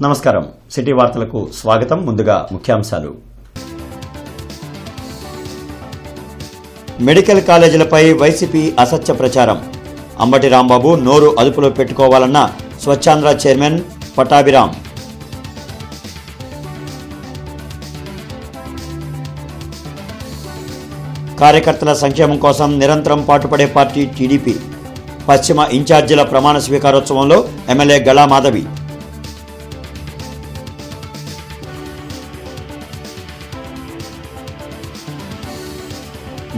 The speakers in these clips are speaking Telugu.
నమస్కారం సిటీ వార్తలకు స్వాగతం. ముందుగా ముఖ్యాంశాలు. మెడికల్ కాలేజీలపై వైసీపీ అసత్య ప్రచారం. అంబటి రాంబాబు నోరు అదుపులో పెట్టుకోవాలన్న స్వచ్ఛాంధ్ర చైర్మన్ పట్టాభిరామ్. కార్యకర్తల సంక్షేమం కోసం నిరంతరం పాటుపడే పార్టీ టీడీపీ. పశ్చిమ ఇన్ఛార్జీల ప్రమాణ స్వీకారోత్సవంలో ఎమ్మెల్యే గళా మాధవి.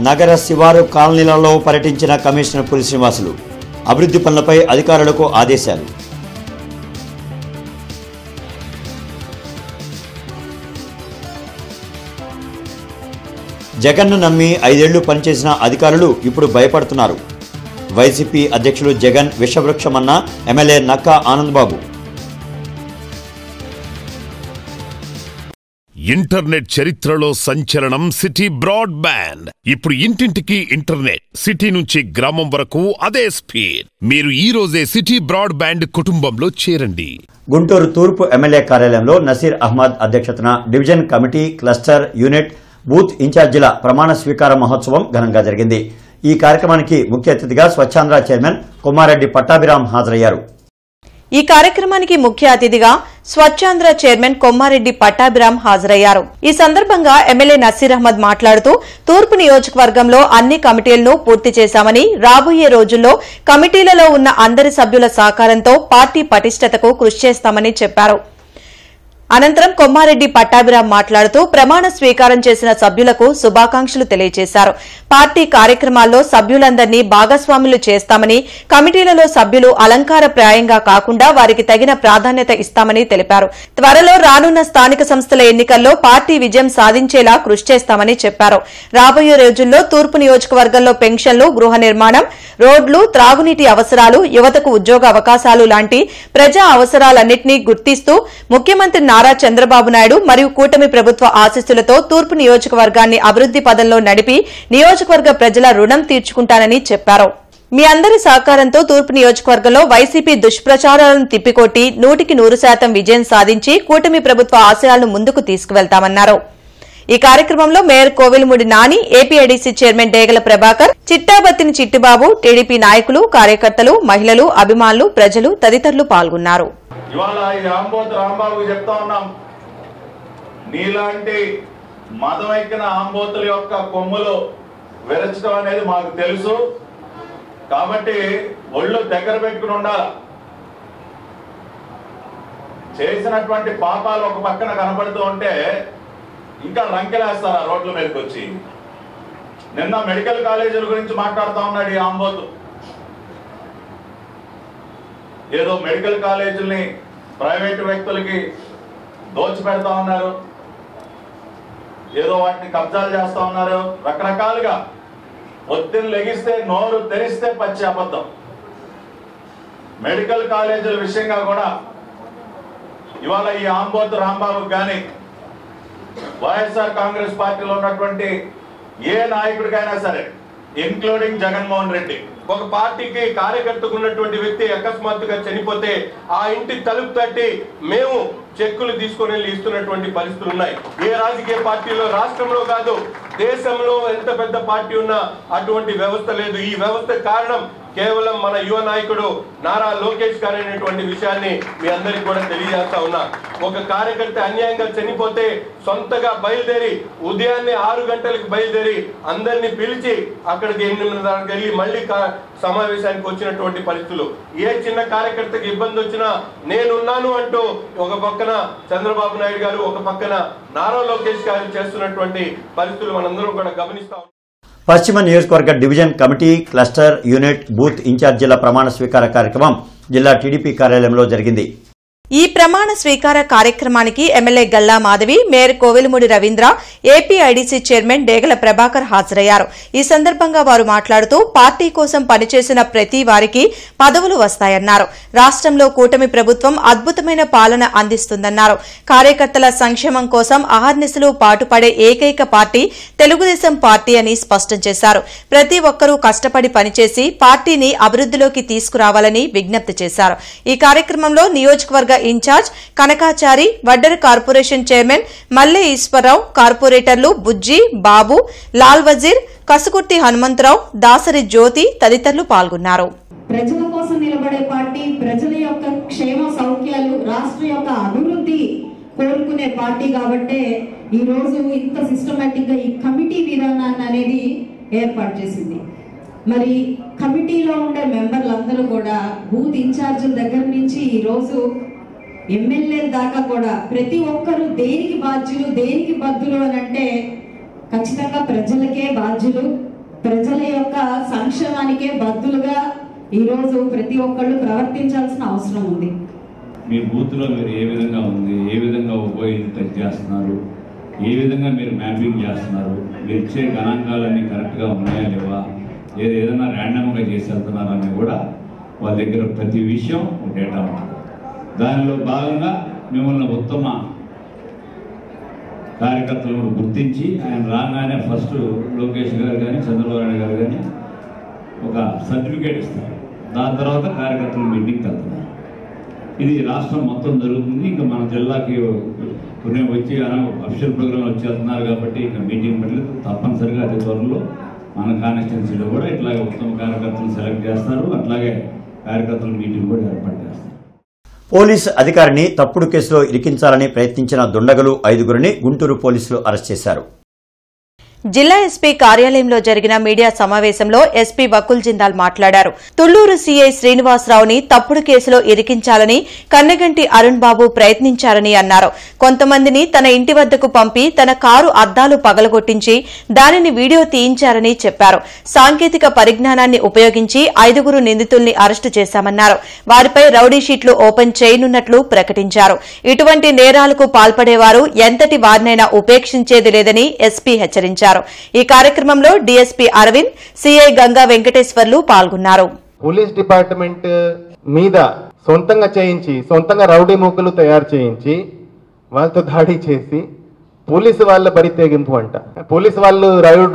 నగర శివారు కాలనీలలో పర్యటించిన కమిషనర్ పులి శ్రీనివాసులు. అభివృద్ధి పనులపై అధికారులకు ఆదేశాలు. జగన్ను నమ్మి 5 ఏళ్లు పనిచేసిన అధికారులు ఇప్పుడు భయపడుతున్నారు. వైసీపీ అధ్యక్షులు జగన్ విషవృక్షమన్న ఎమ్మెల్యే నక్కా ఆనందబాబు. ఇంటర్నెట్ చరిత్రలో సంచలనం సిటీ బ్రాడ్బ్యాండ్. ఇప్పుడు ఇంటింటికి ఇంటర్నెట్, సిటీ నుంచి గ్రామం వరకు అదే స్పీడ్. మీరు ఈ రోజే సిటీ బ్రాడ్బ్యాండ్ కుటుంబంలో చేరండి. గుంటూరు తూర్పు ఎమ్మెల్యే కార్యాలయంలో నసీర్ అహ్మద్ అధ్యక్షతన division committee, cluster, unit, booth ఇన్ఛార్జీల ప్రమాణ స్వీకార మహోత్సవం ఘనంగా జరిగింది. ఈ కార్యక్రమానికి ముఖ్య అతిథిగా స్వచ్ఛాంధ్ర చైర్మన్ కొమ్మారెడ్డి పట్టాభిరామ్ హాజరయ్యారు. ఈ కార్యక్రమానికి ముఖ్య అతిథిగా స్వచ్ఛాంధ్ర చైర్మన్ కొమ్మారెడ్డి పట్టాభిరామ్ హాజరయ్యారు. ఈ సందర్భంగా ఎమ్మెల్యే నసీర్ అహ్మద్ మాట్లాడుతూ తూర్పు నియోజకవర్గంలో అన్ని కమిటీలను పూర్తి చేశామని, రాబోయే రోజుల్లో కమిటీలలో ఉన్న అందరి సభ్యుల సహకారంతో పార్టీ పటిష్టతకు కృషి చేస్తామని చెప్పారు. అనంతరం కొమ్మారెడ్డి పట్టాభిరామ్ మాట్లాడుతూ ప్రమాణ స్వీకారం చేసిన సభ్యులకు శుభాకాంక్షలు తెలియజేశారు. పార్టీ కార్యక్రమాల్లో సభ్యులందరినీ భాగస్వాములు చేస్తామని, కమిటీలలో సభ్యులు అలంకారప్రాయంగా కాకుండా వారికి తగిన ప్రాధాన్యత ఇస్తామని తెలిపారు. త్వరలో రానున్న స్థానిక సంస్థల ఎన్నికల్లో పార్టీ విజయం సాధించేలా కృషి చేస్తామని చెప్పారు. రాబోయే రోజుల్లో తూర్పు నియోజకవర్గంలో పెన్షన్లు, గృహ నిర్మాణం, రోడ్లు, త్రాగునీటి అవసరాలు, యువతకు ఉద్యోగ అవకాశాలు లాంటి ప్రజా అవసరాలన్నింటినీ గుర్తిస్తూ ముఖ్యమంత్రి నారా చంద్రబాబు నాయుడు మరియు కూటమి ప్రభుత్వ ఆశీస్సులతో తూర్పు నియోజకవర్గాన్ని అభివృద్ది పదంలో నడిపి నియోజకవర్గ ప్రజల రుణం తీర్చుకుంటానని చెప్పారు. మీ అందరి సహకారంతో తూర్పు నియోజకవర్గంలో వైసీపీ దుష్ప్రచారాలను తిప్పికొట్టి 100% విజయం సాధించి కూటమి ప్రభుత్వ ఆశయాలను ముందుకు తీసుకువెళ్తామన్నారు. ఈ కార్యక్రమంలో mayor Kovelamudi Nani, APIDC chairman Degala Prabhakar, Chittabattini Chittibabu, TDP నాయకులు, కార్యకర్తలు, మహిళలు, అభిమానులు, ప్రజలు తదితరులు పాల్గొన్నారు. ఇవాళ ఈ ఆంబోతు రాంబాబు చెప్తా ఉన్నాం, నీలాంటి మదం ఎక్కిన ఆంబోతుల యొక్క కొమ్ములు విరచడం అనేది మాకు తెలుసు. కాబట్టి ఒళ్ళు దగ్గర పెట్టుకుని ఉండాలి. చేసినటువంటి పాపాలు ఒక పక్కన కనపడుతూ ఉంటే ఇంకా లంకెలేస్తారు ఆ రోడ్ల మీదకి వచ్చి. నిన్న మెడికల్ కాలేజీల గురించి మాట్లాడుతూ ఉన్నాడు ఈ ఆంబోతు. ఏదో మెడికల్ కాలేజీల్ని ప్రైవేటు వ్యక్తులకి దోచిపెడతా ఉన్నారు, ఏదో వాటిని కబ్జాలు చేస్తా ఉన్నారు. రకరకాలుగా ఒత్తిడి లెగిస్తే, నోరు తెరిస్తే పచ్చి అబద్ధం. మెడికల్ కాలేజీల విషయంగా కూడా ఇవాళ ఈ ఆంబోతు రాంబాబుకి కానీ వైఎస్ఆర్ కాంగ్రెస్ పార్టీలో ఉన్నటువంటి ఏ నాయకుడికైనా సరే, ఇంక్లూడింగ్ జగన్మోహన్ రెడ్డి, ఒక పార్టీకి కార్యకర్తకు ఉన్నటువంటి వ్యక్తి అకస్మాత్తుగా చనిపోతే ఆ ఇంటి తలుపు తట్టి మేము చెక్కులు తీసుకొని వెళ్ళి ఇస్తున్నటువంటి పరిస్థితులు ఉన్నాయి. ఏ రాజకీయ పార్టీలో, రాష్ట్రంలో కాదు దేశంలో ఎంత పెద్ద పార్టీ ఉన్నా అటువంటి వ్యవస్థ లేదు. ఈ వ్యవస్థ కారణం కేవలం మన యువ నాయకుడు నారా లోకేష్ గారు అనేటువంటి విషయాన్ని మీ అందరికి కూడా తెలియజేస్తా ఉన్నా. ఒక కార్యకర్త అన్యాయంగా చనిపోతే సొంతగా బయలుదేరి ఉదయాన్నే 6 గంటలకు బయలుదేరి అందరినీ పిలిచి అక్కడికి 8:30 వెళ్ళి మళ్ళీ సమావేశానికి వచ్చినటువంటి పరిస్థితులు. ఏ చిన్న కార్యకర్తకి ఇబ్బంది వచ్చినా నేనున్నాను అంటూ ఒక పక్కన చంద్రబాబు నాయుడు గారు, ఒక పక్కన నారా లోకేష్ గారు చేస్తున్నటువంటి పరిస్థితులు మనందరం కూడా గమనిస్తాం. పశ్చిమ నియోజకవర్గ division committee, cluster, unit, booth ఇన్ఛార్జీల ప్రమాణ స్వీకార కార్యక్రమం జిల్లా టీడీపీ కార్యాలయంలో జరిగింది. ఈ ప్రమాణ స్వీకార కార్యక్రమానికి MLA Galla Madhavi, mayor Kovelamudi Ravindra, APIDC chairman Degala Prabhakar హాజరయ్యారు. ఈ సందర్భంగా వారు మాట్లాడుతూ పార్టీ కోసం పనిచేసిన ప్రతి వారికి పదవులు వస్తాయన్నారు. రాష్ట్రంలో కూటమి ప్రభుత్వం అద్భుతమైన పాలన అందిస్తుందన్నారు. కార్యకర్తల సంక్షేమం కోసం అహర్నిశలు పాటుపడే ఏకైక పార్టీ తెలుగుదేశం పార్టీ అని స్పష్టం చేశారు. ప్రతి ఒక్కరూ కష్టపడి పనిచేసి పార్టీని అభివృద్దిలోకి తీసుకురావాలని విజ్ఞప్తి చేశారు. ఈ కార్యక్రమంలో నియోజకవర్గ ఇన్ఛార్జ్ కనకాచారి, వడ్డెర కార్పొరేషన్ చైర్మన్ మల్లె ఈశ్వరరావు, కార్పొరేటర్లు బుజ్జి, బాబు, లాల్ వజీర్, కసుకుర్తి హనుమంతరావు, దాసరి జ్యోతి తదితరులు పాల్గొన్నారు. ప్రజల కోసం నిలబడే పార్టీ, ప్రజల యొక్క క్షేమ సౌఖ్యాలు, రాష్ట్ర యొక్క అభివృద్ధి కోరుకునే పార్టీ కాబట్టే ఈ రోజు ఇంత సిస్టమేటిక్ గా ఈ కమిటీ విధానాన్ని అనేది ఏర్పాటు చేసింది. మరి కమిటీలో ఉండే మెంబర్లందరూ కూడా బూత్ ఇన్ఛార్జీల దగ్గర నుంచి ఈ రోజు ఎమ్మెల్యే దాకా కూడా ప్రతి ఒక్కరూ దేనికి బాధ్యులు, దేనికి బద్దులు అని అంటే ఖచ్చితంగా ప్రజలకే బాధ్యులు, ప్రజల యొక్క సంక్షేమానికే బద్దులుగా ఈ రోజు ప్రతి ఒక్కళ్ళు ప్రవర్తించాల్సిన అవసరం ఉంది. మీ బూత్లో మీరు ఏ విధంగా ఉంది, ఏ విధంగా ఉపయోగించి చేస్తున్నారు, ఏ విధంగా మీరు మ్యాపింగ్ చేస్తున్నారు, మీరు ఇచ్చే గణాంకాలన్నీ కరెక్ట్గా ఉన్నాయా లేవా, ఏదైనా ర్యాండమ్గా చేసి వెళ్తున్నారని కూడా వాళ్ళ దగ్గర ప్రతి విషయం డేటా ఉంటుంది. దానిలో భాగంగా మిమ్మల్ని ఉత్తమ కార్యకర్తలను గుర్తించి ఆయన రాగానే ఫస్ట్ లోకేష్ గారు కానీ చంద్రబాబు నాయుడు గారు కానీ ఒక సర్టిఫికేట్ ఇస్తారు. దాని తర్వాత కార్యకర్తలు మీటింగ్కి వెళ్తున్నారు. ఇది రాష్ట్రం మొత్తం జరుగుతుంది. ఇంకా మన జిల్లాకి కొన్ని వచ్చి అఫీషియల్ ప్రోగ్రామ్ వచ్చి వెళ్తున్నారు కాబట్టి ఇంకా మీటింగ్ పెట్టలేదు. తప్పనిసరిగా అతి త్వరలో మన కాన్స్టిట్యున్సీలో కూడా ఇట్లాగే ఉత్తమ కార్యకర్తలు సెలెక్ట్ చేస్తారు. అట్లాగే కార్యకర్తల మీటింగ్ కూడా ఏర్పాటు చేస్తారు. పోలీసు అధికారిని తప్పుడు కేసులో ఇరికించాలని ప్రయత్నించిన దుండగులు 5గురిని గుంటూరు పోలీసులు అరెస్ట్ చేశారు. జిల్లా ఎస్పీ కార్యాలయంలో జరిగిన మీడియా సమావేశంలో ఎస్పీ వకుల్ జిందాల్ మాట్లాడారు. తుళ్లూరు సీఐ శ్రీనివాసరావుని తప్పుడు కేసులో ఇరికించాలని కన్నెగంటి అరుణ్ బాబు ప్రయత్నించారని అన్నారు. కొంతమందిని తన ఇంటి వద్దకు పంపి తన కారు అద్దాలు పగలగొట్టించి దానిని వీడియో తీయించారని చెప్పారు. సాంకేతిక పరిజ్ఞానాన్ని ఉపయోగించి 5గురు నిందితుల్ని అరెస్టు చేశామన్నారు. వారిపై రౌడీ షీట్లు ఓపెన్ చేయనున్నట్లు ప్రకటించారు. ఇటువంటి నేరాలకు పాల్పడేవారు ఎంతటి వారినైనా ఉపేక్షించేది లేదని ఎస్పీ హెచ్చరించారు. ఈ కార్యక్రమంలో డీఎస్పీ అరవింద్, సీఐ గంగా వెంకటేశ్వర్లు పాల్గొన్నారు. పోలీస్ డిపార్ట్మెంట్ మీద సొంతంగా చేయించి, సొంతంగా రౌడీ మూకలు తయారు చేయించి వాళ్ళతో దాడి చేసి పోలీసు వాళ్ళ బరి తెగింపు అంట. పోలీసు వాళ్ళు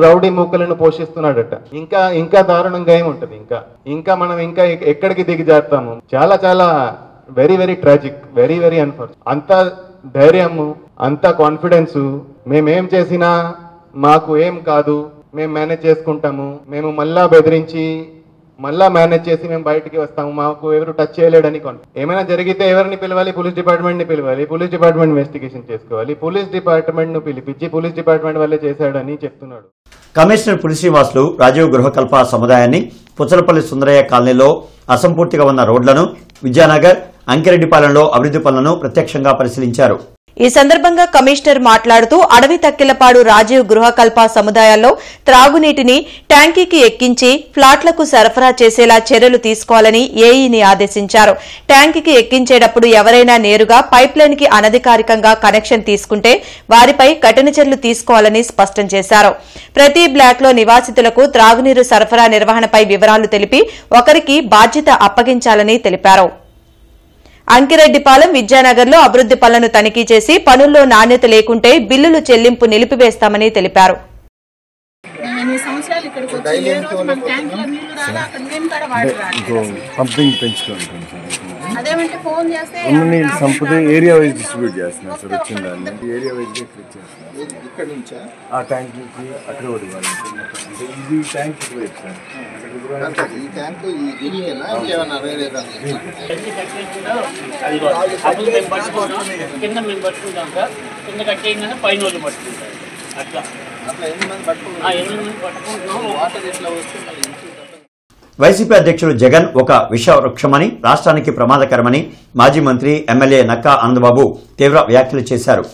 రౌడీ మూకలను పోషిస్తున్నాడట. ఇంకా దారుణంగా ఏముంటది? ఇంకా మనం ఎక్కడికి దిగజారుతాము? చాలా చాలా very very tragic, very very unfortunate. అంత ధైర్యము, అంత కాన్ఫిడెన్స్, మేమేం చేసినా మాకు ఏం కాదు, మేము మేనేజ్ చేసుకుంటాము, మేము మళ్ళా బెదిరించి మళ్ళా మేనేజ్ చేసి మేము బయటికి వస్తాము, మాకు ఎవరు టచ్ చేయలేడని ఏమైనా జరిగితే ఎవరిని పిలవాలి? పోలీస్ డిపార్ట్మెంట్ ని పిలవాలి. పోలీస్ డిపార్ట్మెంట్ ఇన్వెస్టిగేషన్ చేసుకోవాలి. పోలీస్ డిపార్ట్మెంట్ ను పిలిపించి పోలీస్ డిపార్ట్మెంట్ వల్లే చేశాడని చెప్తున్నాడు. కమిషనర్ పులి శ్రీనివాసులు రాజీవ్ గృహకల్ప సముదాయాన్ని పుచ్చలపల్లి సుందరయ్య కాలనీలో అసంపూర్తిగా ఉన్న రోడ్లను, విద్యానగర్, అంకిరెడ్డిపాలెంలో అభివృద్ది పనులను ప్రత్యక్షంగా పరిశీలించారు. ఈ సందర్భంగా కమిషనర్ మాట్లాడుతూ అడవి తక్కిలపాడు రాజీవ్ గృహకల్ప సముదాయాల్లో త్రాగునీటిని ట్యాంకీకి ఎక్కించి ఫ్లాట్లకు సరఫరా చేసేలా చర్యలు తీసుకోవాలని ఏఈని ఆదేశించారు. ట్యాంకీకి ఎక్కించేటప్పుడు ఎవరైనా నేరుగా పైప్లైన్ కి అనధికారికంగా కనెక్షన్ తీసుకుంటే వారిపై కఠిన చర్యలు తీసుకోవాలని స్పష్టం చేశారు. ప్రతి బ్లాక్ లో నివాసితులకు త్రాగునీరు సరఫరా నిర్వహణపై వివరాలు తెలిపి ఒకరికి బాధ్యత అప్పగించాలని తెలిపారు. అంకిరెడ్డిపాలెం, విద్యానగర్లో అభివృద్ది పనులను తనిఖీ చేసి పనుల్లో నాణ్యత లేకుంటే బిల్లులు చెల్లింపు నిలిపివేస్తామని తెలిపారు. సంపద ఏరియా వైజ్ డిస్ట్రిబ్యూట్ చేస్తున్నారు సార్. వచ్చిందాన్ని ఏరియా వైజ్ ఇక్కడ నుంచా ఆ ట్యాంక్ నుంచి అక్కడ కూడా ఇవ్వాలి. ఇది ట్యాంక్ సార్. ఈ ట్యాంక్ కింద మేము పట్టుకుంటాం సార్. కింద కట్టేయగానే పైన వాళ్ళు పట్టుకుంటారు. అట్లా 8 మంది పట్టుకుంటున్నాం. వాటర్ ఎట్లా వస్తుంది? వైసీపీ అధ్యక్షుడు జగన్ ఒక విషవృక్షమని, రాష్ట్రానికి ప్రమాదకరమని మాజీ మంత్రి ఎమ్మెల్యే నక్కా ఆనందబాబు తీవ్ర వ్యాఖ్యలు చేశారు.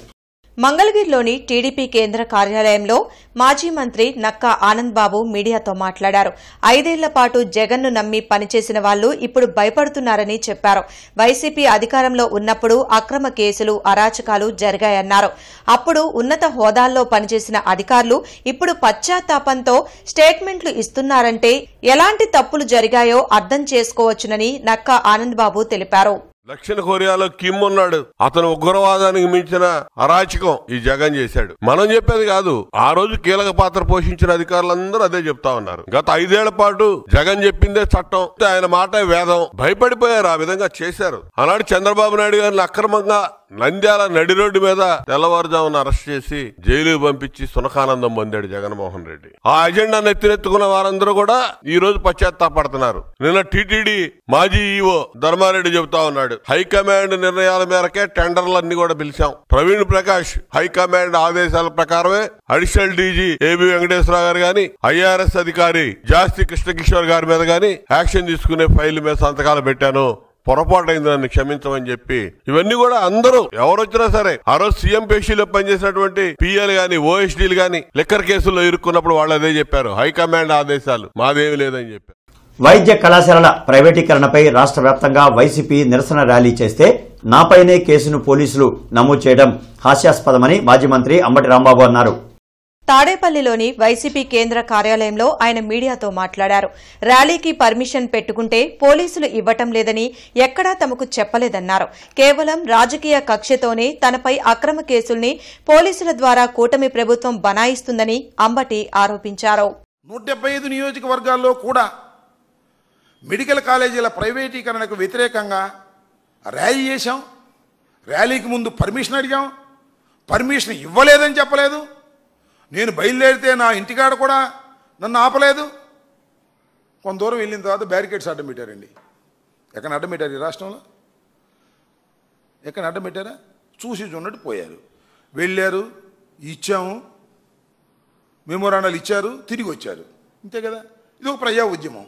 మంగళగిరిలోని టీడీపీ కేంద్ర కార్యాలయంలో మాజీ మంత్రి నక్కా ఆనంద్ బాబు మీడియాతో మాట్లాడారు. 5 ఏళ్ల పాటు జగన్ను నమ్మి పనిచేసిన వాళ్లు ఇప్పుడు భయపడుతున్నారని చెప్పారు. వైసీపీ అధికారంలో ఉన్నప్పుడు అక్రమ కేసులు, అరాచకాలు జరిగాయన్నారు. అప్పుడు ఉన్నత హోదాల్లో పనిచేసిన అధికారులు ఇప్పుడు పశ్చాత్తాపంతో స్టేట్మెంట్లు ఇస్తున్నారంటే ఎలాంటి తప్పులు జరిగాయో అర్థం చేసుకోవచ్చునని నక్కా ఆనంద్ బాబు తెలిపారు. దక్షిణ కొరియాలో కిమ్ ఉన్నాడు. అతను ఉగ్రవాదానికి మించిన అరాచకం ఈ జగన్ చేశాడు. మనం చెప్పేది కాదు, ఆ రోజు కీలక పాత్ర పోషించిన అధికారులందరూ అదే చెప్తా ఉన్నారు. గత 5 ఏళ్ల పాటు జగన్ చెప్పిందే చట్టం, ఆయన మాట వేదం. భయపడిపోయారు, ఆ విధంగా చేశారు. ఆనాడు చంద్రబాబు నాయుడు గారిని అక్రమంగా నంద్యాల నడి రోడ్డు మీద తెల్లవారుజామున అరెస్ట్ చేసి జైలుకు పంపించి సునకానందం పొందాడు జగన్మోహన్ రెడ్డి. ఆ అజెండాను ఎత్తినెత్తుకున్న వారందరూ కూడా ఈ రోజు పశ్చాత్తాపడుతున్నారు. నిన్న టీటీడీ మాజీ ఈఓ ధర్మారెడ్డి చెబుతా ఉన్నాడు, హైకమాండ్ నిర్ణయాల మేరకే టెండర్లన్నీ కూడా పిలిచాం. ప్రవీణ్ ప్రకాష్ హైకమాండ్ ఆదేశాల ప్రకారమే అడిషనల్ డీజీ ఏబి వెంకటేశ్వరరావు గారు గాని, ఐఆర్ఎస్ అధికారి జాస్తి కృష్ణకిషోర్ గారి మీద గాని యాక్షన్ తీసుకునే ఫైల్ మీద సంతకాలు పెట్టాను, పొరపాటైంది, నన్ను క్షమించమని చెప్పి. ఇవన్నీ కూడా అందరూ ఎవరు వచ్చినా సరే, ఆ రోజు సీఎం పేషీలో పనిచేసినటువంటి పిఎల్ గాని, ఓఎస్డీలు గాని లిక్కర్ కేసుల్లో ఇరుక్కున్నప్పుడు వాళ్ళు అదే చెప్పారు, హైకమాండ్ ఆదేశాలు, మాదేమి లేదని చెప్పారు. వైద్య కళాశాలల ప్రైవేటీకరణపై రాష్ట్ర వ్యాప్తంగా వైసీపీ నిరసన ర్యాలీ చేస్తే నాపైనే కేసును పోలీసులు నమోదు చేయడం హాస్యాస్పదమని మాజీ మంత్రి అంబటి రాంబాబు అన్నారు. తాడేపల్లిలోని వైసీపీ కేంద్ర కార్యాలయంలో ఆయన మీడియాతో మాట్లాడారు. ర్యాలీకి పర్మిషన్ పెట్టుకుంటే పోలీసులు ఇవ్వటం లేదని ఎక్కడా తమకు చెప్పలేదన్నారు. కేవలం రాజకీయ కక్షతోనే తనపై అక్రమ కేసుల్ని పోలీసుల ద్వారా కూటమి ప్రభుత్వం బనాయిస్తుందని అంబటి ఆరోపించారు. 175 నియోజకవర్గాల్లో కూడా మెడికల్ కాలేజీల ప్రైవేటీకరణకు వ్యతిరేకంగా ర్యాలీ చేశాం. ర్యాలీకి ముందు పర్మిషన్ అడిగాం, పర్మిషన్ ఇవ్వలేదని చెప్పలేదు. నేను బయలుదేరితే నా ఇంటికాడ కూడా నన్ను ఆపలేదు. కొంత దూరం వెళ్ళిన తర్వాత బ్యారికేడ్స్ అడ్డం పెట్టారండి. ఎక్కడ అడ్డం పెట్టారు? ఈ రాష్ట్రంలో ఎక్కడ అడ్డం పెట్టారా? చూసి చూన్నట్టు పోయారు. వెళ్ళారు, ఇచ్చాము, మెమోరాండాలు ఇచ్చారు, తిరిగి వచ్చారు. అంతే కదా, ఇది ఒక ప్రజా ఉద్యమం.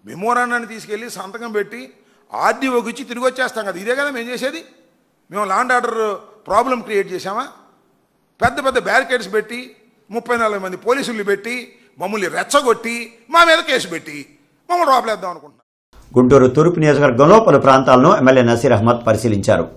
మెమోరాండాన్ని తీసుకెళ్ళి సంతకం పెట్టి ఆర్డీఓకి ఇచ్చి తిరిగి వచ్చేస్తాం కదా, ఇదే కదా మేము చేసేది. మేము law and order problem create చేశామా? పెద్ద పెద్ద బ్యారికేడ్స్ పెట్టి 30-40 మంది పోలీసులు పెట్టి మమ్మల్ని రెచ్చగొట్టి మా మీద కేసు పెట్టి మమ్మల్ని లోపలేద్దాం అనుకుంటున్నాం. గుంటూరు తూర్పు నియోజకవర్గంలో పలు ప్రాంతాలను ఎమ్మెల్యే నసీర్ అహ్మద్ పరిశీలించారు.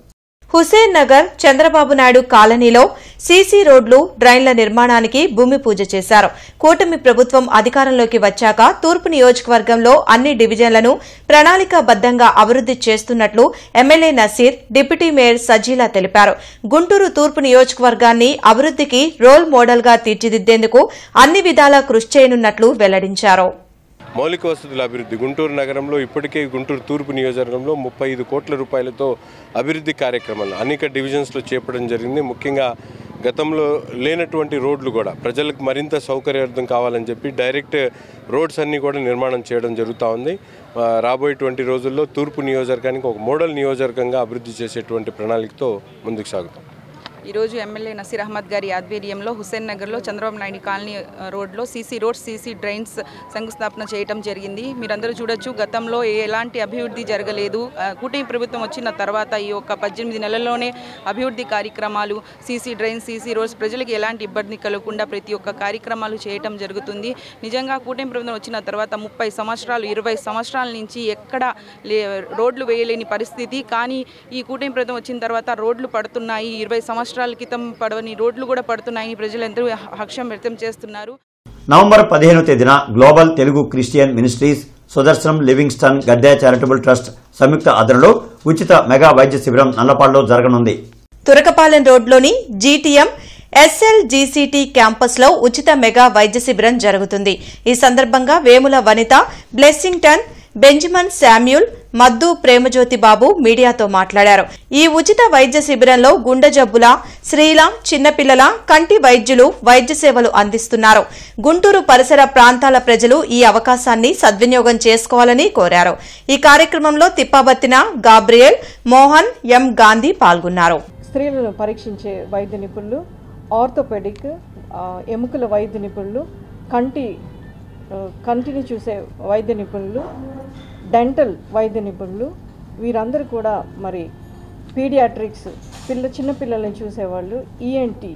హుసేన్ నగర్ చంద్రబాబు నాయుడు కాలనీలో సీసీ రోడ్లు, డ్రైన్ల నిర్మాణానికి భూమి పూజ చేశారు. కూటమి ప్రభుత్వం అధికారంలోకి వచ్చాక తూర్పు నియోజకవర్గంలో అన్ని డివిజన్లను ప్రణాళికాబద్దంగా అభివృద్ది చేస్తున్నట్లు MLA Naseer, deputy mayor Sajila తెలిపారు. గుంటూరు తూర్పు నియోజకవర్గాన్ని అభివృద్దికి రోల్ మోడల్ గా తీర్చిదిద్దేందుకు అన్ని విధాలా కృషి చేయనున్నట్లు వెల్లడించారు. మౌలిక వసతుల అభివృద్ధి గుంటూరు నగరంలో ఇప్పటికే గుంటూరు తూర్పు నియోజకవర్గంలో 35 కోట్ల రూపాయలతో అభివృద్ధి కార్యక్రమాలు అనేక డివిజన్స్లో చేపట్టడం జరిగింది. ముఖ్యంగా గతంలో లేనటువంటి రోడ్లు కూడా ప్రజలకు మరింత సౌకర్యార్థం కావాలని చెప్పి డైరెక్ట్ రోడ్స్ అన్నీ కూడా నిర్మాణం చేయడం జరుగుతూ ఉంది. రాబోయేటువంటి రోజుల్లో తూర్పు నియోజకవర్గానికి ఒక మోడల్ నియోజకవర్గంగా అభివృద్ధి చేసేటువంటి ప్రణాళికతో ముందుకు సాగుతాం. ఈరోజు ఎమ్మెల్యే నసీర్ అహ్మద్ గారి ఆధ్వర్యంలో హుసేన్ నగర్లో చంద్రబాబు నాయుడు కాలనీ రోడ్లో సీసీ రోడ్స్, సీసీ డ్రైన్స్ శంకుస్థాపన చేయడం జరిగింది. మీరందరూ చూడొచ్చు, గతంలో ఎలాంటి అభివృద్ధి జరగలేదు. కూటమి ప్రభుత్వం వచ్చిన తర్వాత ఈ యొక్క 18 నెలల్లోనే అభివృద్ధి కార్యక్రమాలు, సీసీ డ్రైన్స్, సీసీ రోడ్స్, ప్రజలకు ఎలాంటి ఇబ్బంది కలగకుండా ప్రతి ఒక్క కార్యక్రమాలు చేయటం జరుగుతుంది. నిజంగా కూటమి ప్రభుత్వం వచ్చిన తర్వాత 30 సంవత్సరాలు, 20 సంవత్సరాల నుంచి ఎక్కడ రోడ్లు వేయలేని పరిస్థితి. కానీ ఈ కూటమి ప్రభుత్వం వచ్చిన తర్వాత రోడ్లు పడుతున్నాయి. 20 సంవత్సరాల క్రితం పడవని రోడ్లు కూడా పడుతున్నాయని ప్రజలు ఎంతో హర్షం వ్యక్తం చేస్తున్నారు. నవంబర్ 15వ తేదీన global Telugu Christian ministries, Sudarshanam Livingston Gadde charitable trust సంయుక్త ఆధ్వర్యంలో ఉచిత మెగా వైద్య శిబిరం నల్లపాడులో జరగనుంది. తురకపాలెం రోడ్లోని జీటీఎం ఎస్ఎల్జీసీటీ క్యాంపస్ లో ఉచిత మెగా వైద్య శిబిరం జరుగుతుంది. ఈ సందర్భంగా వేముల వనిత, బ్లెస్సింగ్టన్, బెంజమిన్ శామ్యూల్, మద్దు ప్రేమజ్యోతి బాబు మీడియాతో మాట్లాడారు. ఈ ఉచిత వైద్య శిబిరంలో గుండె జబ్బుల, స్త్రీల, చిన్నపిల్లల, కంటి వైద్యులు వైద్య సేవలు అందిస్తున్నారు. గుంటూరు పరిసర ప్రాంతాల ప్రజలు ఈ అవకాశాన్ని సద్వినియోగం చేసుకోవాలని కోరారు. ఈ కార్యక్రమంలో తిప్పాబత్తిన గాబ్రియల్, మోహన్, ఎం గాంధీ పాల్గొన్నారు. స్త్రీలను పరీక్షించే వైద్య నిపుణులు, ఆర్థోపెడిక్, ఎముకల వైద్య నిపుణులు, కంటిని చూసే వైద్య నిపుణులు, డెంటల్ వైద్య నిపుణులు, వీరందరూ కూడా మరి పీడియాట్రిక్స్, చిన్నపిల్లల్ని చూసేవాళ్ళు, ఈఎన్టీ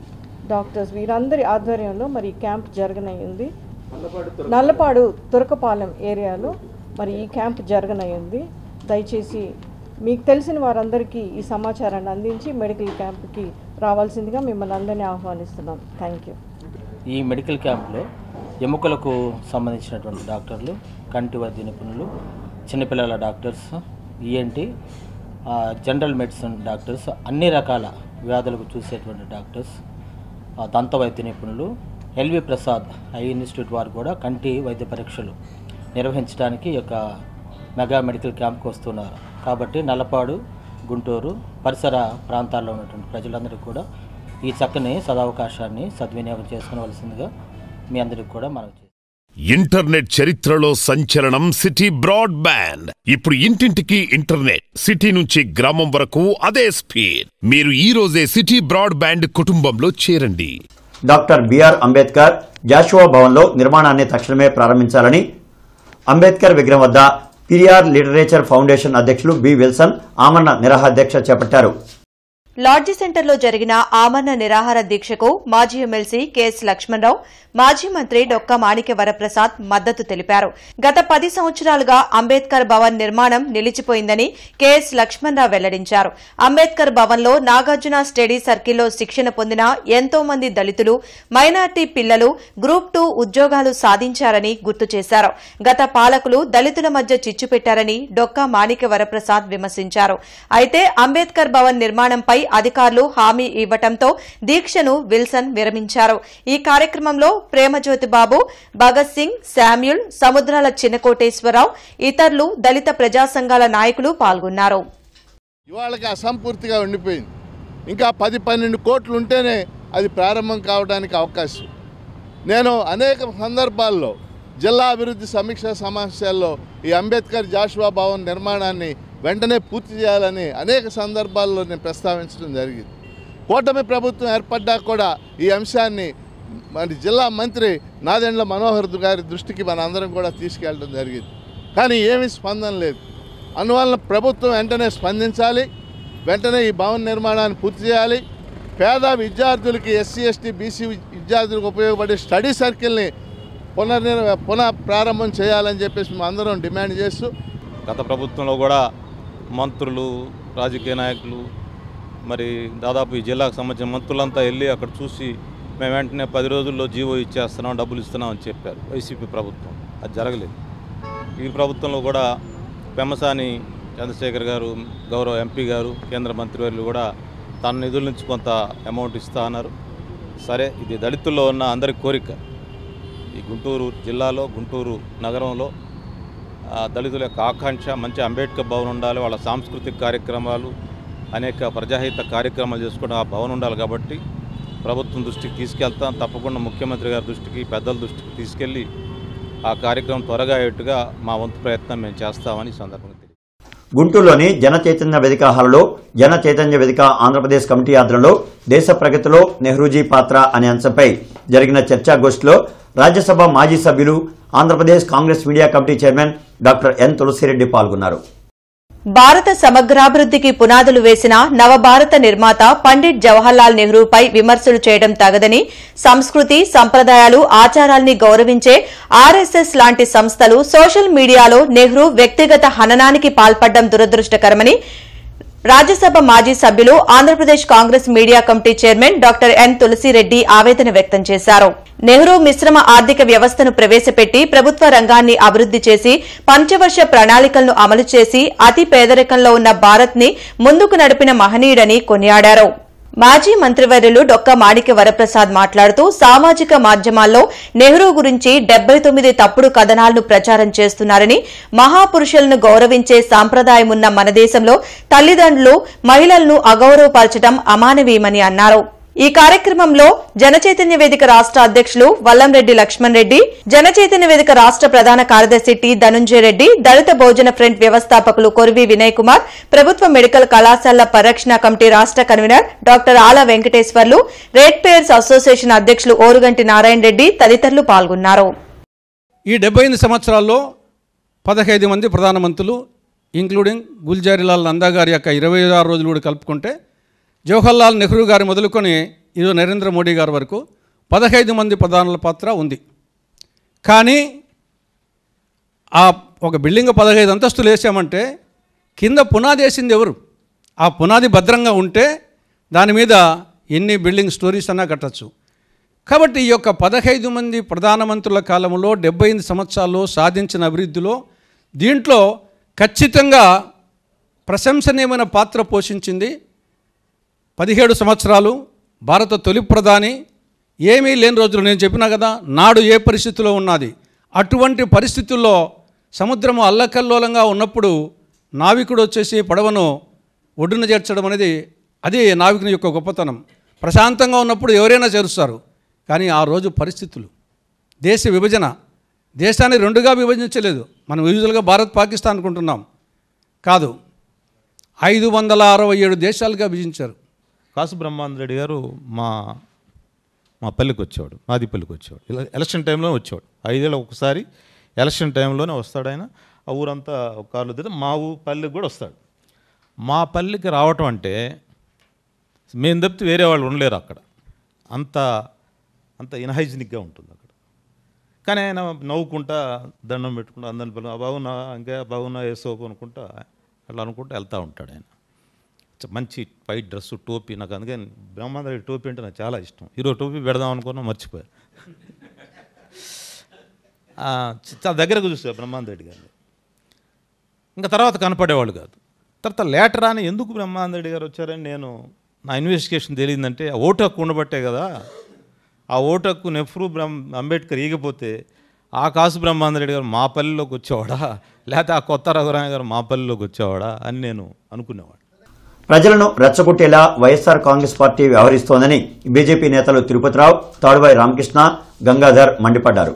డాక్టర్స్, వీరందరి ఆధ్వర్యంలో మరి క్యాంప్ జరగనయ్యింది. నల్లపాడు తురకపాలెం ఏరియాలో మరి ఈ క్యాంప్ జరగనయ్యింది. దయచేసి మీకు తెలిసిన వారందరికీ ఈ సమాచారాన్ని అందించి మెడికల్ క్యాంప్కి రావాల్సిందిగా మిమ్మల్ని అందరినీ ఆహ్వానిస్తున్నాం. Thank you. ఈ మెడికల్ క్యాంప్లో ఎముకలకు సంబంధించినటువంటి డాక్టర్లు, కంటి వైద్య నిపుణులు, చిన్నపిల్లల doctors, ENT, general medicine doctors, అన్ని రకాల వ్యాధులకు చూసేటువంటి డాక్టర్స్, దంత వైద్య నిపుణులు, ఎల్వి ప్రసాద్ ఐ ఇన్స్టిట్యూట్ వారు కూడా కంటి వైద్య పరీక్షలు నిర్వహించడానికి ఈ యొక్క మెగా మెడికల్ క్యాంప్కి వస్తున్నారు. కాబట్టి నల్లపాడు, గుంటూరు పరిసర ప్రాంతాల్లో ఉన్నటువంటి ప్రజలందరికీ కూడా ఈ చక్కని సదవకాశాన్ని సద్వినియోగం చేసుకోవాల్సిందిగా మీ అందరికీ కూడా మనం ఇంటర్నెట్ చరిత్రలో సంచలనం సిటీ బ్రాడ్బ్యాండ్. ఇప్పుడు ఇంటింటికి ఇంటర్నెట్, సిటీ నుంచి గ్రామం వరకు అదే స్పీడ్. మీరు ఈ రోజే సిటీ బ్రాడ్బ్యాండ్ కుటుంబంలో చేరండి. డాక్టర్ బిఆర్ అంబేద్కర్ జాషువా భవన్లో నిర్మాణాన్ని తక్షణమే ప్రారంభించాలని అంబేద్కర్ విగ్రహం వద్ద పిఆర్ లిటరేచర్ ఫౌండేషన్ అధ్యక్షులు బి విల్సన్ ఆమరణ నిరాహార చేపట్టారు. లాడ్జి సెంటర్లో జరిగిన ఆమరణ నిరాహార దీక్షకు మాజీ ఎమ్మెల్సీ కెఎస్ లక్ష్మణరావు, మాజీ మంత్రి డొక్కా మాణిక్య వరప్రసాద్ మద్దతు తెలిపారు. గత 10 సంవత్సరాలుగా అంబేద్కర్ భవన్ నిర్మాణం నిలిచిపోయిందని కెఎస్ లక్ష్మణరావు వెల్లడించారు. అంబేద్కర్ భవన్లో నాగార్జున స్టడీ సర్కిల్లో శిక్షణ పొందిన ఎంతో మంది దళితులు, మైనార్టీ పిల్లలు గ్రూప్ 2 ఉద్యోగాలు సాధించారని గుర్తు చేశారు. గత పాలకులు దళితుల మధ్య చిచ్చు పెట్టారని డొక్కా మాణిక్య వరప్రసాద్ విమర్శించారు. అయితే అంబేద్కర్ భవన్ నిర్మాణంపై అధికారులు హామీ ఇవ్వడంతో దీక్షను విల్సన్ విరమించారు. ఈ కార్యక్రమంలో ప్రేమజ్యోతి బాబు, భగత్ సింగ్, శామ్యూల్, సముద్రాల చిన్నకోటేశ్వరరావు, ఇతరులు, దళిత ప్రజా సంఘాల నాయకులు పాల్గొన్నారు. ఇవాళకి అసంపూర్తిగా ఉండిపోయింది. ఇంకా 10-12 కోట్లు ఉంటేనే అది ప్రారంభం కావడానికి అవకాశం. నేను అనేక సందర్భాల్లో జిల్లా అభివృద్ధి సమీక్షా సమావేశాల్లో ఈ అంబేద్కర్ జాషువా భవన్ నిర్మాణాన్ని వెంటనే పూర్తి చేయాలని అనేక సందర్భాల్లో నేను ప్రస్తావించడం జరిగింది. కూటమి ప్రభుత్వం ఏర్పడ్డా కూడా ఈ అంశాన్ని మన జిల్లా మంత్రి నాదెండ్ల మనోహర్ గారి దృష్టికి మనందరం కూడా తీసుకెళ్ళడం జరిగింది. కానీ ఏమీ స్పందన లేదు. అందువలన ప్రభుత్వం వెంటనే స్పందించాలి, వెంటనే ఈ భవన నిర్మాణాన్ని పూర్తి చేయాలి. పేద విద్యార్థులకి, ఎస్సీ ఎస్టీ బీసీ విద్యార్థులకు ఉపయోగపడే స్టడీ సర్కిల్ని పునః ప్రారంభం చేయాలని చెప్పేసి మేము అందరం డిమాండ్ చేస్తూ, గత ప్రభుత్వంలో కూడా మంత్రులు, రాజకీయ నాయకులు, మరి దాదాపు ఈ జిల్లాకు సంబంధించిన మంత్రులంతా వెళ్ళి అక్కడ చూసి మేము వెంటనే 10 రోజుల్లో జీవో ఇచ్చేస్తున్నాం, డబ్బులు ఇస్తున్నాం అని చెప్పారు వైసీపీ ప్రభుత్వం. అది జరగలేదు. ఈ ప్రభుత్వంలో కూడా పెమ్మసాని చంద్రశేఖర్ గారు, గౌరవ ఎంపీ గారు, కేంద్ర మంత్రివర్యులు కూడా తన నిధుల నుంచి కొంత అమౌంట్ ఇస్తా అన్నారు. సరే, ఇది దళితుల్లో ఉన్న అందరి కోరిక. ఈ గుంటూరు జిల్లాలో, గుంటూరు నగరంలో దళితుల యొక్క ఆకాంక్ష మంచి అంబేద్కర్ భవన్ ఉండాలి. వాళ్ళ సాంస్కృతిక కార్యక్రమాలు, అనేక ప్రజాహిత కార్యక్రమాలు చేసుకోవడం ఆ భవన్ ఉండాలి. కాబట్టి ప్రభుత్వం దృష్టికి తీసుకెళ్తాం. తప్పకుండా ముఖ్యమంత్రి గారి దృష్టికి, పెద్దల దృష్టికి తీసుకెళ్ళి ఆ కార్యక్రమం త్వరగా అయ్యేట్టుగా మా వంతు ప్రయత్నం మేము చేస్తామని సందర్భంగా తెలియదు. గుంటూరులోని జన చైతన్య వేదిక హాల్లో జన చైతన్య వేదిక ఆంధ్రప్రదేశ్ కమిటీ ఆధ్వర్యంలో దేశ ప్రగతిలో నెహ్రూజీ పాత్ర అనే అంశంపై జరిగిన చర్చాగోష్ఠిలో రాజ్యసభ మాజీ సభ్యులు, Andhra Pradesh Congress media committee chairman doctor N Tulasi Reddy పాల్గొన్నారు. భారత సమగ్రాభివృద్ధికి పునాదులు వేసిన నవభారత నిర్మాత పండిట్ జవహర్లాల్ నెహ్రూపై విమర్శలు చేయడం తగదని, సంస్కృతి, సంప్రదాయాలు, ఆచారాల్ని గౌరవించే ఆర్ఎస్ఎస్ లాంటి సంస్థలు సోషల్ మీడియాలో నెహ్రూ వ్యక్తిగత హననానికి పాల్పడడం దురదృష్టకరమని రాజ్యసభ మాజీ సభ్యులు, Andhra Pradesh Congress media committee chairman doctor N Tulasi Reddy ఆవేదన వ్యక్తం చేశారు. నెహ్రూ మిశ్రమ ఆర్థిక వ్యవస్థను ప్రవేశపెట్టి ప్రభుత్వ రంగాన్ని అభివృద్ది చేసి పంచవర్ష ప్రణాళికలను అమలు చేసి అతి పేదరికంలో ఉన్న భారత్ ని ముందుకు నడిపిన మహనీయుడని కొనియాడారు. మాజీ మంత్రివర్యులు డొక్కా మాణిక్య వరప్రసాద్ మాట్లాడుతూ సామాజిక మాధ్యమాల్లో నెహ్రూ గురించి 79 తప్పుడు కథనాలను ప్రచారం చేస్తున్నారని, మహాపురుషులను గౌరవించే సాంప్రదాయమున్న మన దేశంలో తల్లిదండ్రులు మహిళలను అగౌరవపరచడం అమానవీయమని అన్నారు. ఈ కార్యక్రమంలో జనచైతన్య వేదిక రాష్ట్ర అధ్యక్షులు వల్లంరెడ్డి లక్ష్మణ్ రెడ్డి, జనచైతన్య వేదిక రాష్ట్ర ప్రధాన కార్యదర్శి టి ధనుంజయ రెడ్డి, దళిత భోజన ఫ్రంట్ వ్యవస్థాపకులు కొరివి వినయ్ కుమార్, ప్రభుత్వ మెడికల్ కళాశాలల పరిరక్షణ కమిటీ రాష్ట్ర కన్వీనర్ డాక్టర్ ఆల వెంకటేశ్వర్లు, రేట్ పేయర్స్ అసోసియేషన్ అధ్యక్షులు ఓరుగంటి నారాయణ రెడ్డి తదితరులు పాల్గొన్నారు. ఈ 78 సంవత్సరాల్లో 15 మంది ప్రధానమంత్రులు, ఇంక్లూడింగ్ గుల్జారీలాల్ నందా గారి యొక్క 26 రోజులు కూడా కలుపుకుంటే, జవహర్లాల్ నెహ్రూ గారు మొదలుకొని ఈరోజు నరేంద్ర మోడీ గారి వరకు 15 మంది ప్రధానుల పాత్ర ఉంది. కానీ ఆ ఒక బిల్డింగ్ 15 అంతస్తులు వేసామంటే కింద పునాది వేసింది ఎవరు? ఆ పునాది భద్రంగా ఉంటే దాని మీద ఎన్ని బిల్డింగ్ స్టోరీస్ అన్నా కట్టచ్చు. కాబట్టి ఈ యొక్క 15 మంది ప్రధానమంత్రుల కాలంలో 78 సంవత్సరాల్లో సాధించిన అభివృద్ధిలో దీంట్లో ఖచ్చితంగా ప్రశంసనీయమైన పాత్ర పోషించింది. 17 సంవత్సరాలు భారత తొలి ప్రధాని, ఏమీ లేని రోజులు నేను చెప్పినా కదా, నాడు ఏ పరిస్థితిలో ఉన్నది, అటువంటి పరిస్థితుల్లో సముద్రము అల్లకల్లోలంగా ఉన్నప్పుడు నావికుడు వచ్చేసి పడవను ఒడ్డున చేర్చడం అనేది అది నావికుని యొక్క గొప్పతనం. ప్రశాంతంగా ఉన్నప్పుడు ఎవరైనా చేరుస్తారు, కానీ ఆ రోజు పరిస్థితులు, దేశ విభజన, దేశాన్ని రెండుగా విభజించలేదు. మనం యూజువల్గా భారత్ పాకిస్తాన్ అనుకుంటున్నాం, కాదు, 567 దేశాలుగా విభజించారు. కాసు బ్రహ్మానందరెడ్డి గారు మా పల్లెకి వచ్చేవాడు, మాదిపల్లికి వచ్చేవాడు. ఎలక్షన్ టైంలో వచ్చేవాడు. 5 ఏళ్ళకి ఒకసారి ఎలక్షన్ టైంలోనే వస్తాడు ఆయన. ఆ ఊరంతా ఒక కార్లు దిగితే మా పల్లెకి కూడా వస్తాడు. మా పల్లెకి రావటం అంటే మేము తప్పితే వేరే వాళ్ళు ఉండలేరు అక్కడ, అంత ఇన్హైజినిక్గా ఉంటుంది అక్కడ. కానీ ఆయన నవ్వుకుంటా దండం పెట్టుకుంటా అందరిని పిల్లలు బాగున్నా ఇంకా బాగున్నా వేసుకోకు అనుకుంటా అట్లా అనుకుంటా వెళ్తూ ఉంటాడు ఆయన. మంచి వైట్ డ్రెస్సు, టోపీ. నాకు అందుకని బ్రహ్మానందరెడ్డి టోపీ అంటే నాకు చాలా ఇష్టం. హీరో టోపీ పెడదాం అనుకున్నా, మర్చిపోయా. చాలా దగ్గరకు చూసాను బ్రహ్మానందరెడ్డి గారిని. ఇంకా తర్వాత కనపడేవాళ్ళు కాదు. తర్వాత లేటర్ అని ఎందుకు బ్రహ్మానందరెడ్డి గారు వచ్చారని నేను నా ఇన్వెస్టిగేషన్ తెలియదంటే, ఆ ఓటు హక్కు ఉండబట్టే కదా. ఆ ఓటు హక్కు నెహ్రూ అంబేద్కర్ ఈగపోతే ఆ కాసు బ్రహ్మానందరెడ్డి గారు మా పల్లెలోకి వచ్చేవాడా, లేకపోతే ఆ కొత్త రఘురామ గారు మా పల్లెలోకి వచ్చేవాడా అని నేను అనుకునేవాడు. ప్రజలను రెచ్చగొట్టేలా వైఎస్ఆర్ కాంగ్రెస్ పార్టీ వ్యవహరిస్తోందని బీజేపీ నేతలు తిరుపతిరావు, తాడువాయి రామకృష్ణ, గంగాధర్ మండిపడ్డారు.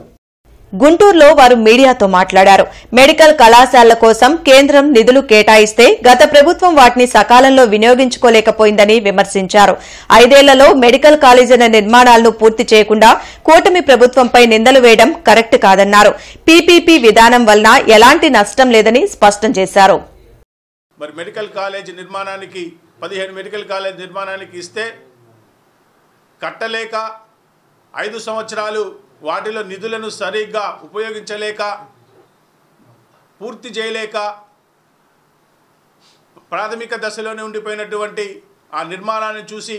గుంటూరులో వారు మీడియాతో మాట్లాడారు. మెడికల్ కళాశాలల కోసం కేంద్రం నిధులు కేటాయిస్తే గత ప్రభుత్వం వాటిని సకాలంలో వినియోగించుకోలేకపోయిందని విమర్శించారు. 5 ఏళ్లలో మెడికల్ కాలేజీల నిర్మాణాలను పూర్తి చేయకుండా కూటమి ప్రభుత్వంపై నిందలు వేయడం కరెక్ట్ కాదన్నారు. పీపీపీ విధానం వలన ఎలాంటి నష్టం లేదని స్పష్టం చేశారు. మరి మెడికల్ కాలేజ్ నిర్మాణానికి 15 మెడికల్ కాలేజ్ నిర్మాణానికి ఇస్తే కట్టలేక 5 సంవత్సరాలు వాటిలో నిధులను సరిగ్గా ఉపయోగించలేక, పూర్తి చేయలేక ప్రాథమిక దశలోనే ఉండిపోయినటువంటి ఆ నిర్మాణాన్ని చూసి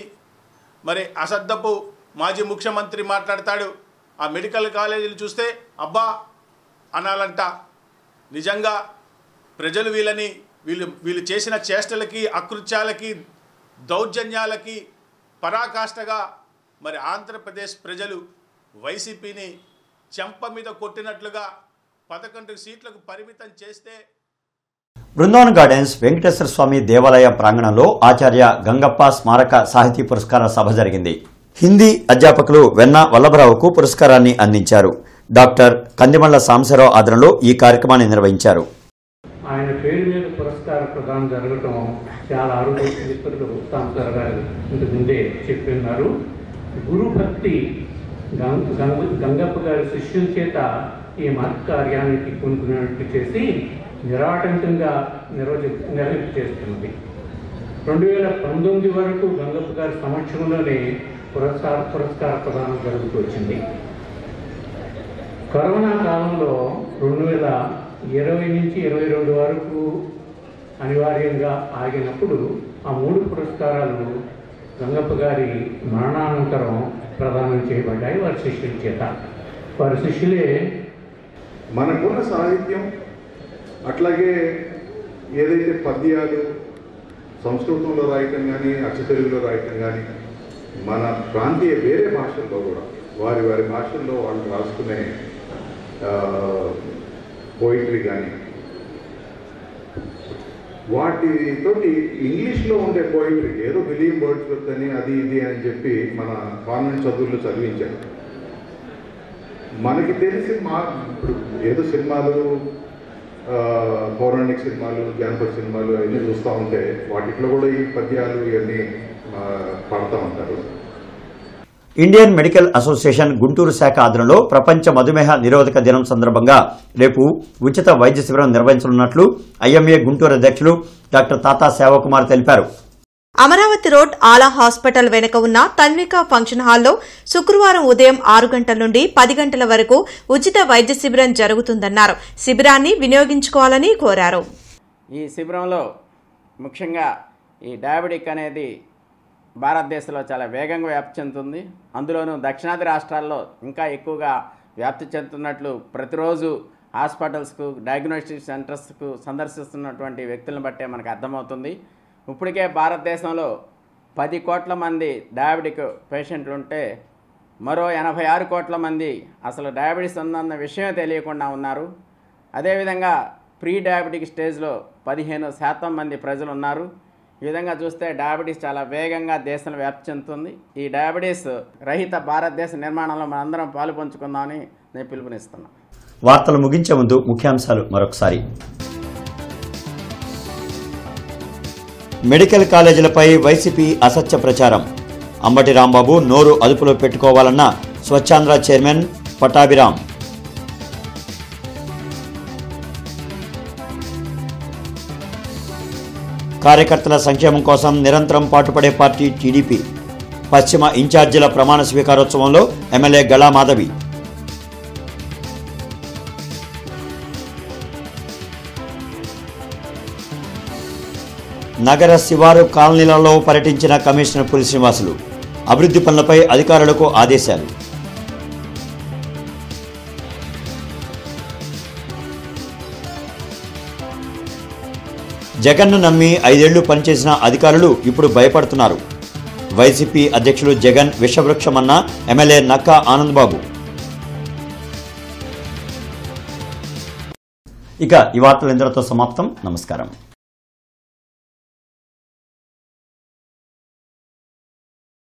మరి అసద్దపు మాజీ ముఖ్యమంత్రి మాట్లాడతాడు. ఆ మెడికల్ కాలేజీలు చూస్తే అబ్బా అనాలంట. నిజంగా ప్రజలు వీళ్ళు చేసిన చేష్టలకి, అకృత్యాలకి, దౌర్జన్యాలకి పరాకాష్ఠగా మరి ఆంధ్రప్రదేశ్ ప్రజలు వైసీపీని చెంప మీద కొట్టినట్లుగా 11 సీట్లకు పరిమితం చేస్తే. బృందావన్ గార్డెన్స్ వెంకటేశ్వర స్వామి దేవాలయ ప్రాంగణంలో ఆచార్య గంగప్ప స్మారక సాహితీ పురస్కార సభ జరిగింది. హిందీ అధ్యాపకులు వెన్న వల్లభరావుకు పురస్కారాన్ని అందించారు. డాక్టర్ కందిమళ్ల సాంబశివరావు ఆధ్వర్యంలో ఈ కార్యక్రమాన్ని నిర్వహించారు. ఆయన పేరు మీద పురస్కార ప్రదానం జరగటం చాలా అరుదు. మిత్రులు సాంబశివరావు గారు ఇంతకు ముందే చెప్పిన్నారు. గురు భక్తి గంగప్ప గారి శిష్యుల చేత ఈ మహత్ కార్యానికి పూనుకున్నట్టు చేసి నిరాటంకంగా నిర్వహింపు చేస్తున్నది. 2019 వరకు గంగప్ప గారి సమక్షంలోనే పురస్కార ప్రదానం జరుగుతూ వచ్చింది. కరోనా కాలంలో 2020 నుంచి 2022 వరకు అనివార్యంగా ఆగినప్పుడు ఆ 3 పురస్కారాలు గంగప్ప గారి మరణానంతరం ప్రదానం చేయబడ్డాయి వారి శిష్యుల చేత. వారి శిష్యులే మనకున్న సాహిత్యం, అట్లాగే ఏదైతే పద్యాలు సంస్కృతంలో రాయటం కానీ, అచ్చతెలుగులో రాయటం కానీ, మన ప్రాంతీయ వేరే భాషల్లో కూడా వారి భాషల్లో వాళ్ళు రాసుకునే పోయిటరీ కానీ, వాటితోటి ఇంగ్లీష్లో ఉండే పోయిటరీ ఏదో విలియం బర్డ్స్వర్త్ అని అది ఇది అని చెప్పి మన కాన్వెంట్ చదువుల్లో చదివించారు. మనకి తెలిసి ఇప్పుడు ఏదో సినిమాలు, పౌరాణిక సినిమాలు, జానపద సినిమాలు అవన్నీ చూస్తూ ఉంటే వాటిలో కూడా ఈ పద్యాలు ఇవన్నీ పడతా ఉంటారు. ఇండియన్ మెడికల్ అసోసియేషన్ గుంటూరు శాఖ ఆధ్వర్యంలో ప్రపంచ మధుమేహ నిరోధక దినం సందర్భంగా రేపు ఉచిత వైద్య శిబిరం నిర్వహించనున్నట్లు ఐఎంఏ గుంటూరు అధ్యక్షులు డాక్టర్ తాతా సేవకుమార్ తెలిపారు. అమరావతి రోడ్ ఆలా హాస్పిటల్ వెనుక ఉన్న తన్విక ఫంక్షన్ హాల్లో శుక్రవారం ఉదయం 6 గంటల నుండి 10 గంటల వరకు ఉచిత వైద్య శిబిరం జరుగుతుందన్నారు. శిబిరాన్ని వినియోగించుకోవాలని కోరారు. ఈ శిబిరంలో ముఖ్యంగా ఈ డయాబెటిక్ అనేది భారతదేశంలో చాలా వేగంగా వ్యాప్తి చెందుతుంది. అందులోనూ దక్షిణాది రాష్ట్రాల్లో ఇంకా ఎక్కువగా వ్యాప్తి చెందుతున్నట్లు ప్రతిరోజు హాస్పిటల్స్కు డయాగ్నోస్టిక్ సెంటర్స్కు సందర్శిస్తున్నటువంటి వ్యక్తులను బట్టే మనకు అర్థమవుతుంది. ఇప్పటికే భారతదేశంలో 10 కోట్ల మంది డయాబెటిక్ పేషెంట్లు ఉంటే మరో 86 కోట్ల మంది అసలు డయాబెటీస్ ఉందన్న విషయమే తెలియకుండా ఉన్నారు. అదేవిధంగా ప్రీ డయాబెటిక్ స్టేజ్లో 15% మంది ప్రజలు ఉన్నారు. ఈ విధంగా చూస్తే డయాబెటీస్ చాలా వేగంగా దేశంలో వ్యాప్తి చెందుతుంది. ఈ డయాబెటీస్ రహిత భారతదేశ నిర్మాణంలో మనందరం పాలు పంచుకుందామని నేను పిలుపునిస్తున్నాను. వార్తలు ముగించే ముందు ముఖ్యాంశాలు మరొకసారి. మెడికల్ కాలేజీలపై వైసీపీ అసత్య ప్రచారం. అంబటి రాంబాబు నోరు అదుపులో పెట్టుకోవాలన్న స్వచ్ఛాంధ్ర చైర్మన్ పట్టాభిరామ్. కార్యకర్తల సంక్షేమం కోసం నిరంతరం పాటుపడే పార్టీ టీడీపీ. పశ్చిమ ఇన్ఛార్జీల ప్రమాణ స్వీకారోత్సవంలో ఎమ్మెల్యే గళా మాధవి. నగర శివారు కాలనీలలో పర్యటించిన కమిషనర్ పులి శ్రీనివాసులు. అభివృద్ధి పనులపై అధికారులకు ఆదేశాలు. జగన్ను నమ్మి 5 ఏళ్లు పనిచేసిన అధికారులు ఇప్పుడు భయపడుతున్నారు. వైసీపీ అధ్యక్షులు జగన్ విషవృక్షమన్న ఎమ్మెల్యే నక్కా ఆనందబాబు. ఇక ఈ వార్తలు ఇంతటితో సమాప్తం. నమస్కారం.